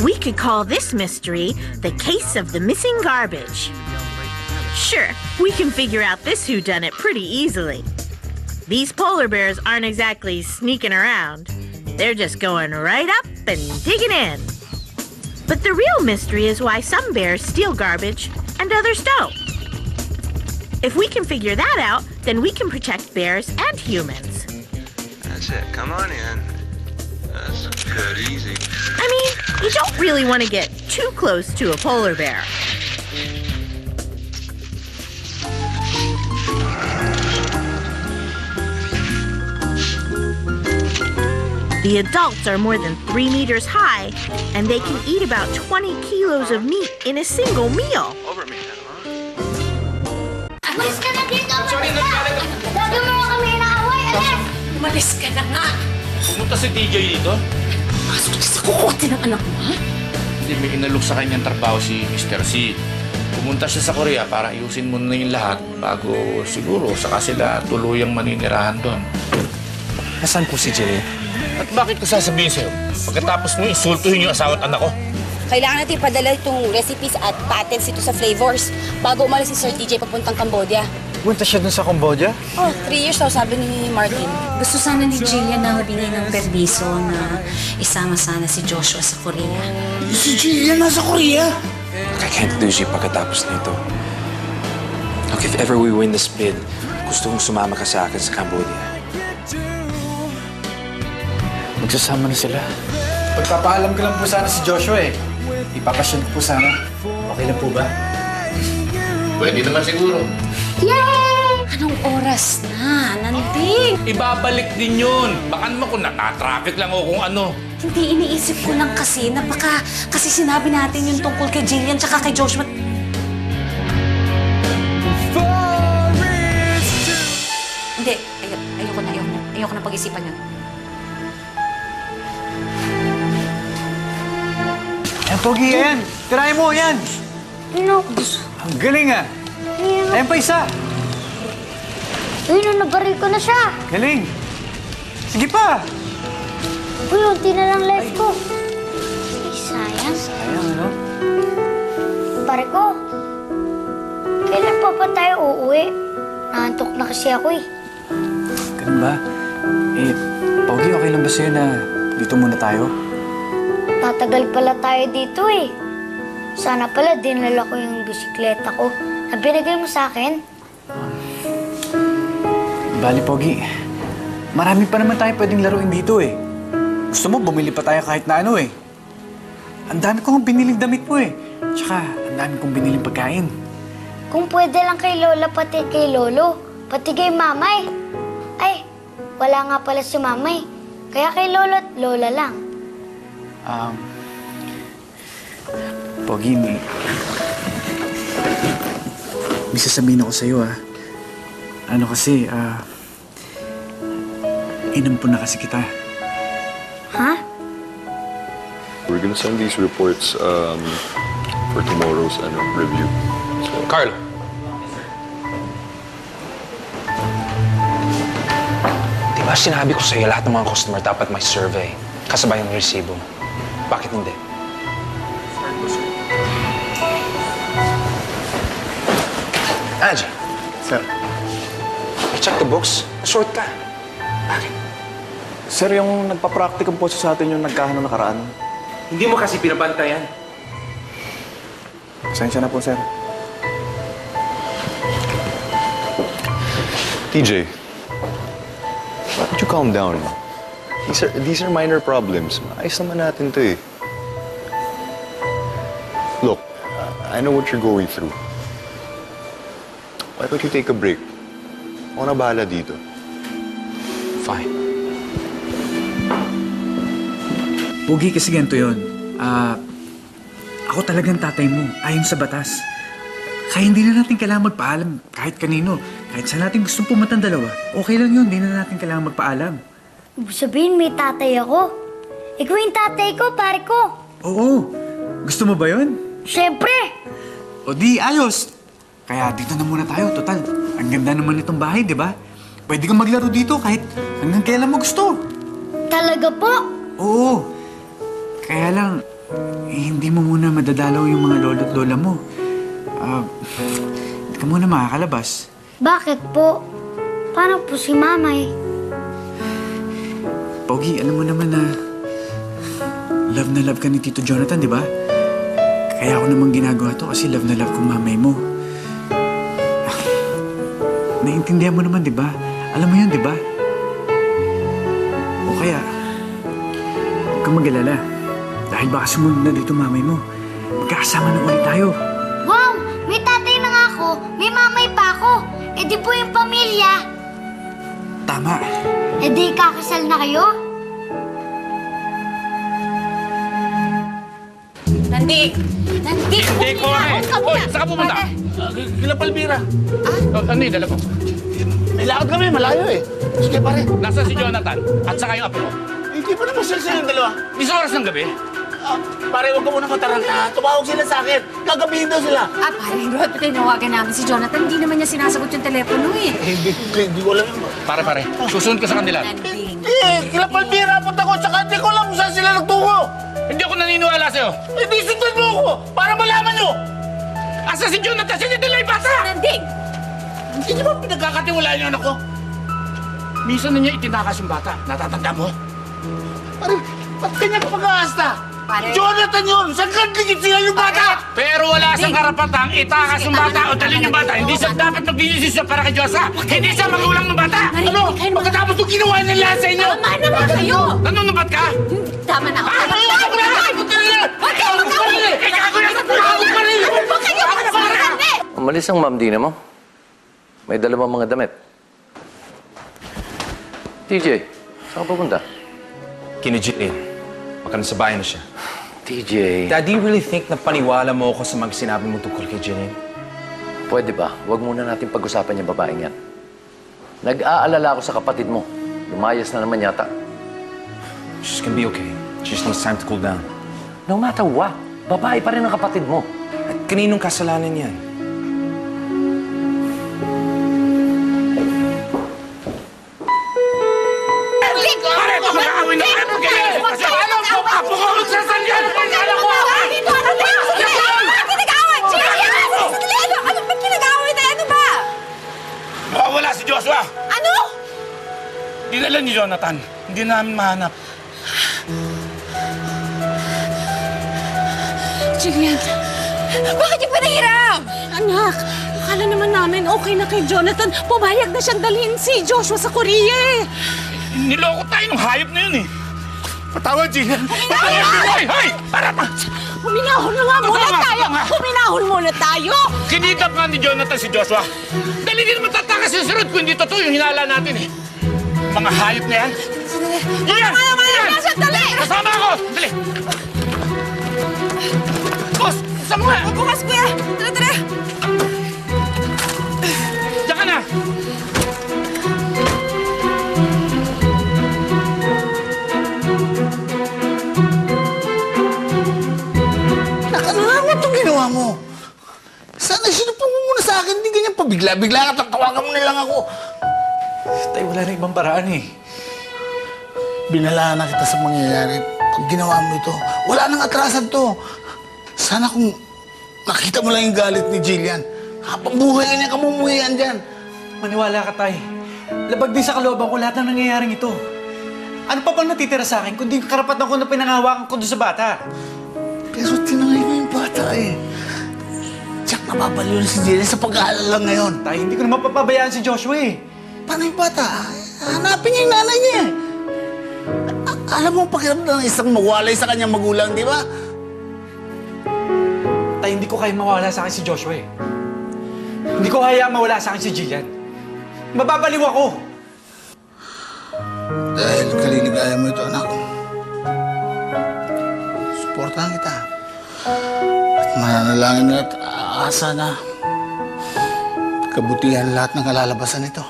We could call this mystery the case of the missing garbage. Sure, we can figure out this whodunit pretty easily. These polar bears aren't exactly sneaking around. They're just going right up and digging in. But the real mystery is why some bears steal garbage and others don't. If we can figure that out, then we can protect bears and humans. That's it. Come on in. That's good, easy. I mean, you don't really want to get too close to a polar bear. The adults are more than 3 meters high, and they can eat about 20 kilos of meat in a single meal. Over me, huh? Alis ka na dito! Sorry, lagi mo kami inaaway! Alis! Umalis ka na nga! Pumunta si DJ dito? Pasok niya sa kukote ng anak mo, ha? Hindi, may inalok sa kanyang trabaho si Mr. C. Pumunta siya sa Korea para ayusin muna yung lahat bago siguro saka sila tuluyang maninirahan doon. Nasaan po si Jillian? At bakit ko sasabihin sa'yo? Pagkatapos mo insultuhin yung asawa at anak ko? Kailangan natin ipadala itong recipes at patents ito sa flavors bago umalis si Sir DJ papuntang Cambodia. Punta siya dun sa Cambodia? Oh, 3 years daw, sabi ni Martin. Gusto sana ni Jillian na mabigay ng permiso na isama sana si Joshua sa Korea. Si Jillian nasa Korea? I can't lose you pagkatapos nito. Look, if ever we win this bid, gusto kong sumama ka sa akin sa Cambodia. Magsasama na sila. Pagpapaalam ko lang po sana si Joshua eh. Ipapasyon ko po sana. Okay lang po ba? Pwede naman siguro. Yay! Anong oras na? Nanding! Ibabalik din yun. Baka naman kung natatraffic lang o kung ano. Hindi, iniisip ko lang kasi na baka kasi sinabi natin yung tungkol kay Jillian tsaka kay Joshua. Hindi, ayoko na pag-isipan yun. Yan, Pogi, yan. Tirahin mo, yan. Ano? Ang galing ah. Ayan pa isa. Ayun, nabaril ko na siya. Galing. Sige pa. Uy, unti na lang life ko. Ay, sayang. Sayang, ano? Pare ko, kailan pa ba tayo uuwi? Naantok na kasi ako eh. Ganun ba? Eh, Pogi, okay lang ba sa'yo na dito muna tayo? Tatagal pala tayo dito eh. Sana pala dinala ko yung bisikleta ko na binigay mo sa akin. Bali, Pogi. Marami pa naman tayo pwedeng laruin dito eh. Gusto mo, bumili pa tayo kahit na ano eh. Ang dami kong biniling damit mo eh. Tsaka, ang dami kong biniling pagkain. Kung pwede lang kay Lola pati kay Lolo, pati kay Mamay. Ay, wala nga pala si Mamay. Kaya kay Lolo at Lola lang. Pogi, may sasabihin ako sa'yo ah. Ano kasi, inampun na kasi kita. Ha? We're gonna send these reports for tomorrow's review. So, Carlo. Di ba sinabi ko sa'yo lahat ng mga customer dapat may survey kasabay ng resibo? Bakit hindi? Angie. Sir. Check the books. Short ka. Bakit? Sir, yung nagpa-practicum po sa atin yung nagkahan ng nakaraan. Hindi mo kasi pinabantayan. Pasensya na po, sir. TJ, why don't you calm down? These are minor problems. Maayos naman natin to eh. Look, I know what you're going through. Why don't you take a break? Ako na bahala dito. Fine. Pogi, kasi ganito yun. Ako talagang tatay mo, ayon sa batas. Kaya hindi na natin kailangan magpaalam kahit kanino. Kahit saan natin gustong pumunta ang dalawa. Okay lang yun, hindi na natin kailangan magpaalam. Ibig sabihin, may tatay ako. Ikaw yung tatay ko, pare ko. Oo. Gusto mo ba yun? Siyempre! O di, ayos. Kaya dito na muna tayo, total. Ang ganda naman itong bahay, di ba? Pwede kang maglaro dito kahit hanggang kailan mo gusto. Talaga po? Oo. Kaya lang, madadalaw yung mga lolo't lola mo. Hindi ka muna makakalabas. Bakit po? Paano po si Mamay? Pogi, alam mo naman na love ka ni Tito Jonathan, di ba? Kaya ako naman ginagawa to kasi love na love ko mamay mo. Naiintindihan mo naman, di ba? Alam mo yun, di ba? O kaya, huwag kang mag-alala. Dahil baka sumunod na dito mamay mo. Magkakasama na ulit tayo. Wow! May tatay na nga ako, may mamay pa ako. E di po yung pamilya. Tama. E di kakasal na kayo? Nandi! Nandi! Hindi ko eh! Hoy, saan ka pumunta? Kila Palmira. Ano yung dala mo? May lakad kami, malayo eh. Sige pare. Nasaan si Jonathan? At saka yung apo mo? Hindi pa naman sila yung dalawa. Isang oras ng gabi? Pare, huwag ka muna mataranta. Tumawag sila sa akin. Gagabihin daw sila. Pare, Rod, tinawagan namin si Jonathan. Hindi naman niya sinasagot yung telepono eh. Hindi ko alam yun. Pare, susunod ka sa kanila. Nanding. Kila Palmira, punta ko. Tsaka hindi ko alam kung saan sila nagtungo. Hindi ako naniniwala sa'yo. Hindi sundan mo ako para malaman nyo. Asa si Jonathan? Sino nila yung bata? Nanding! Hindi niyo ba pinagkakatiwalaan yung anak ko? Minsan na niya itinakas yung bata. Natatanda mo? Pare, ba't kanya pag-aasta? Pare. Jonathan yun! Saan ka digit siya yung bata? Pero wala siyang karapatang itakas yung bata o dalhin yung bata. Hindi siya dapat magdidesisyon para kay Diyosa. Hindi siya magulang ng bata. Ano? Pagkatapos nung ginawa nila sa inyo? Tama naman kayo! Nanonobat ka? Tama na. Huwag kayo Umalis ang ma'am Dina mo. May dalawang mga damit. TJ, saan ka pupunta? Kina Jeline. Baka nasa bahay na siya. TJ, Dad, do you really think na paniwala mo ako sa mga sinabi mo tungkol kay Jeline? pwede ba? Huwag muna natin pag-usapan yung babaeng yan. Nag-aalala ako sa kapatid mo. Lumayas na naman yata. She's gonna be okay. She just needs time to cool down. No matter what, babae pa rin ang kapatid mo. At kaninong kasalanan yan? Pare, mag-aawin na kayo! Kasi alam ko, apo ko magsasalyan! Alam ko! Wala si Joshua! Ano? Dinala ni Jonathan. Hindi namin mahanap. Jillian, bakit yung pinahiram? Anak, akala naman namin okay na kay Jonathan. Pumayag na siyang dalhin si Joshua sa Korea eh. Niloko tayo ng hayop na yun eh. Patawad, Gina. Hoy! Hoy! Para pa! Huminahon na nga muna tayo! Huminahon muna tayo! Kinidnap nga ni Jonathan si Joshua. Dali din matatakas yung surod kung hindi totoo yung hinala natin eh. Mga hayop na yan. Yan! Dali! Kasama ako! Dali! Boss! Saan mo nga? Bukas, kuya! Tara! Diyan ka na! Nakakalaman itong ginawa mo. Sana sinupang mo muna sa akin. Hindi ganyan pabigla-bigla ka. Tawagan mo na lang ako. Tay, wala na ibang paraan eh. Binalaan na kita sa mangyayari. Pag ginawa mo ito, wala nang atrasan to. Sana kung nakita mo lang yung galit ni Jillian, habang buhay ka niya kamumuhian dyan. Maniwala ka, Tay. Labag din sa kalooban ko lahat ng nangyayaring ito. Ano pa bang natitira sa akin kundi karapatan ko na pinangahawakan ko doon sa bata? Pero tinangay mo yung bata eh. Tiyak nababaliw na si Jillian sa pag-aalala ngayon. Tay, hindi ko naman papabayaan si Joshua eh. Paano yung bata? Hanapin niya yung nanay niya. Alam mo ang pakiramdam ng isang mawalay sa kanyang magulang, di ba? Tay, hindi ko kaya mawala sa akin si Joshua eh. Hindi ko kaya mawala sa akin si Jillian. Mababaliw ako. Dahil kaliligaya mo ito, anak. Suportahan kita. At mananalangin na at aasa na kabutihan lahat ng kalalabasan nito.